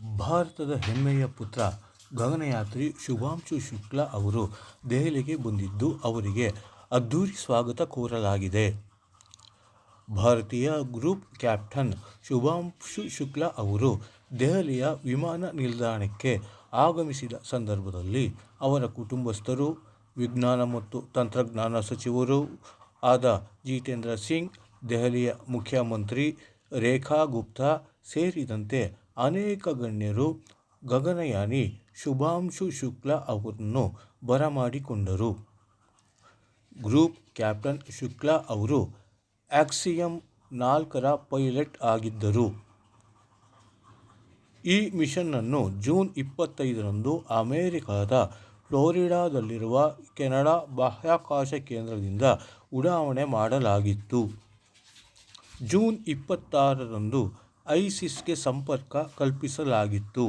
ಭಾರತದ ಹೆಮ್ಮೆಯ ಪುತ್ರ ಗಗನಯಾತ್ರಿ ಶುಭಾಂಶು ಶುಕ್ಲಾ ಅವರು ದೆಹಲಿಗೆ ಬಂದಿದ್ದು ಅವರಿಗೆ ಅದ್ಧೂರಿ ಸ್ವಾಗತ ಕೋರಲಾಗಿದೆ. ಭಾರತೀಯ ಗ್ರೂಪ್ ಕ್ಯಾಪ್ಟನ್ ಶುಭಾಂಶು ಶುಕ್ಲಾ ಅವರು ದೆಹಲಿಯ ವಿಮಾನ ನಿಲ್ದಾಣಕ್ಕೆ ಆಗಮಿಸಿದ ಸಂದರ್ಭದಲ್ಲಿ ಅವರ ಕುಟುಂಬಸ್ಥರು, ವಿಜ್ಞಾನ ಮತ್ತು ತಂತ್ರಜ್ಞಾನ ಸಚಿವರೂ ಆದ ಜಿತೇಂದ್ರ ಸಿಂಗ್, ದೆಹಲಿಯ ಮುಖ್ಯಮಂತ್ರಿ ರೇಖಾ ಗುಪ್ತಾ ಸೇರಿದಂತೆ ಅನೇಕ ಗಣ್ಯರು ಗಗನಯಾನಿ ಶುಭಾಂಶು ಶುಕ್ಲಾ ಅವರನ್ನು ಬರಮಾಡಿಕೊಂಡರು. ಗ್ರೂಪ್ ಕ್ಯಾಪ್ಟನ್ ಶುಕ್ಲಾ ಅವರು ಆಕ್ಸಿಯಮ್ 4ರ ಪೈಲಟ್ ಆಗಿದ್ದರು. ಈ ಮಿಷನ್ನನ್ನು ಜೂನ್ 25ರಂದು ಅಮೆರಿಕದ ಫ್ಲೋರಿಡಾದಲ್ಲಿರುವ ಕೆನಡಾ ಬಾಹ್ಯಾಕಾಶ ಕೇಂದ್ರದಿಂದ ಉಡಾವಣೆ ಮಾಡಲಾಗಿತ್ತು. ಜೂನ್ 26ರಂದು ಐಸಿಸ್ಗೆ ಸಂಪರ್ಕ ಕಲ್ಪಿಸಲಾಗಿತ್ತು.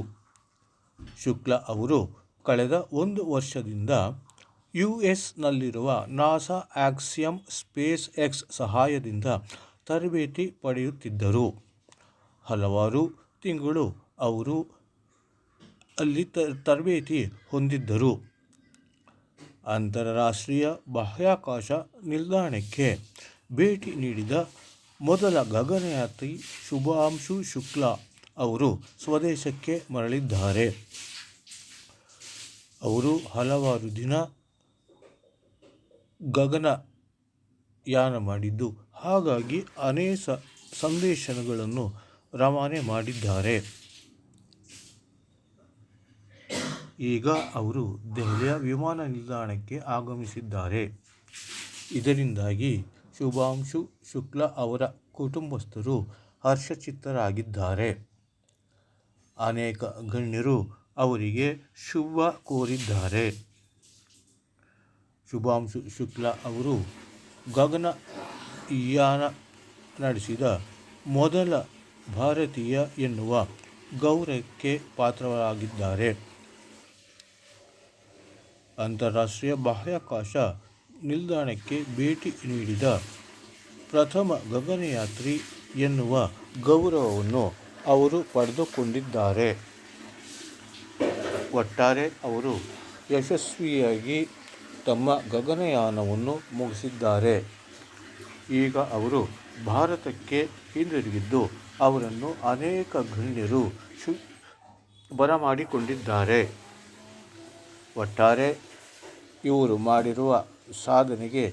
ಶುಕ್ಲಾ ಅವರು ಕಳೆದ ಒಂದು ವರ್ಷದಿಂದ ಯುಎಸ್ನಲ್ಲಿರುವ ನಾಸಾ ಆಕ್ಸಿಯಮ್ ಸ್ಪೇಸ್ ಎಕ್ಸ್ ಸಹಾಯದಿಂದ ತರಬೇತಿ ಪಡೆಯುತ್ತಿದ್ದರು. ಹಲವಾರು ತಿಂಗಳು ಅವರು ಅಲ್ಲಿ ತರಬೇತಿ ಹೊಂದಿದ್ದರು. ಅಂತರರಾಷ್ಟ್ರೀಯ ಬಾಹ್ಯಾಕಾಶ ನಿಲ್ದಾಣಕ್ಕೆ ಭೇಟಿ ನೀಡಿದ ಮೊದಲ ಗಗನಯಾತ್ರಿ ಶುಭಾಂಶು ಶುಕ್ಲಾ ಅವರು ಸ್ವದೇಶಕ್ಕೆ ಮರಳಿದ್ದಾರೆ. ಅವರು ಹಲವಾರು ದಿನ ಗಗನಯಾನ ಮಾಡಿದ್ದು, ಹಾಗಾಗಿ ಅನೇಕ ಸಂದೇಶಗಳನ್ನು ರವಾನೆ ಮಾಡಿದ್ದಾರೆ. ಈಗ ಅವರು ದೆಹಲಿಯ ವಿಮಾನ ನಿಲ್ದಾಣಕ್ಕೆ ಆಗಮಿಸಿದ್ದಾರೆ. ಇದರಿಂದಾಗಿ ಶುಭಾಂಶು ಶುಕ್ಲಾ ಅವರ ಕುಟುಂಬಸ್ಥರು ಹರ್ಷಚಿತ್ತರಾಗಿದ್ದಾರೆ. ಅನೇಕ ಗಣ್ಯರು ಅವರಿಗೆ ಶುಭ ಕೋರಿದ್ದಾರೆ. ಶುಭಾಂಶು ಶುಕ್ಲಾ ಅವರು ಗಗನಯಾನ ನಡೆಸಿದ ಮೊದಲ ಭಾರತೀಯ ಎನ್ನುವ ಗೌರವಕ್ಕೆ ಪಾತ್ರರಾಗಿದ್ದಾರೆ. ಅಂತರರಾಷ್ಟ್ರೀಯ ಬಾಹ್ಯಾಕಾಶ ನಿಲ್ದಾಣಕ್ಕೆ ಭೇಟಿ ನೀಡಿದ ಪ್ರಥಮ ಗಗನಯಾತ್ರಿ ಎನ್ನುವ ಗೌರವವನ್ನು ಅವರು ಪಡೆದುಕೊಂಡಿದ್ದಾರೆ. ಒಟ್ಟಾರೆ ಅವರು ಯಶಸ್ವಿಯಾಗಿ ತಮ್ಮ ಗಗನಯಾನವನ್ನು ಮುಗಿಸಿದ್ದಾರೆ. ಈಗ ಅವರು ಭಾರತಕ್ಕೆ ಹಿಂದಿರುಗಿದ್ದು ಅವರನ್ನು ಅನೇಕ ಗಣ್ಯರು ಬರಮಾಡಿಕೊಂಡಿದ್ದಾರೆ. ಒಟ್ಟಾರೆ ಇವರು ಮಾಡಿರುವ ಸಾಧನೆಗೆ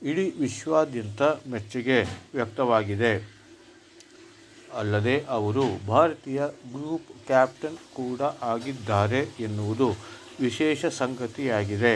ಇಡೀ ವಿಶ್ವಾದ್ಯಂತ ಮೆಚ್ಚುಗೆ ವ್ಯಕ್ತವಾಗಿದೆ. ಅಲ್ಲದೆ ಅವರು ಭಾರತೀಯ ಗ್ರೂಪ್ ಕ್ಯಾಪ್ಟನ್ ಕೂಡ ಆಗಿದ್ದಾರೆ ಎನ್ನುವುದು ವಿಶೇಷ ಸಂಗತಿಯಾಗಿದೆ.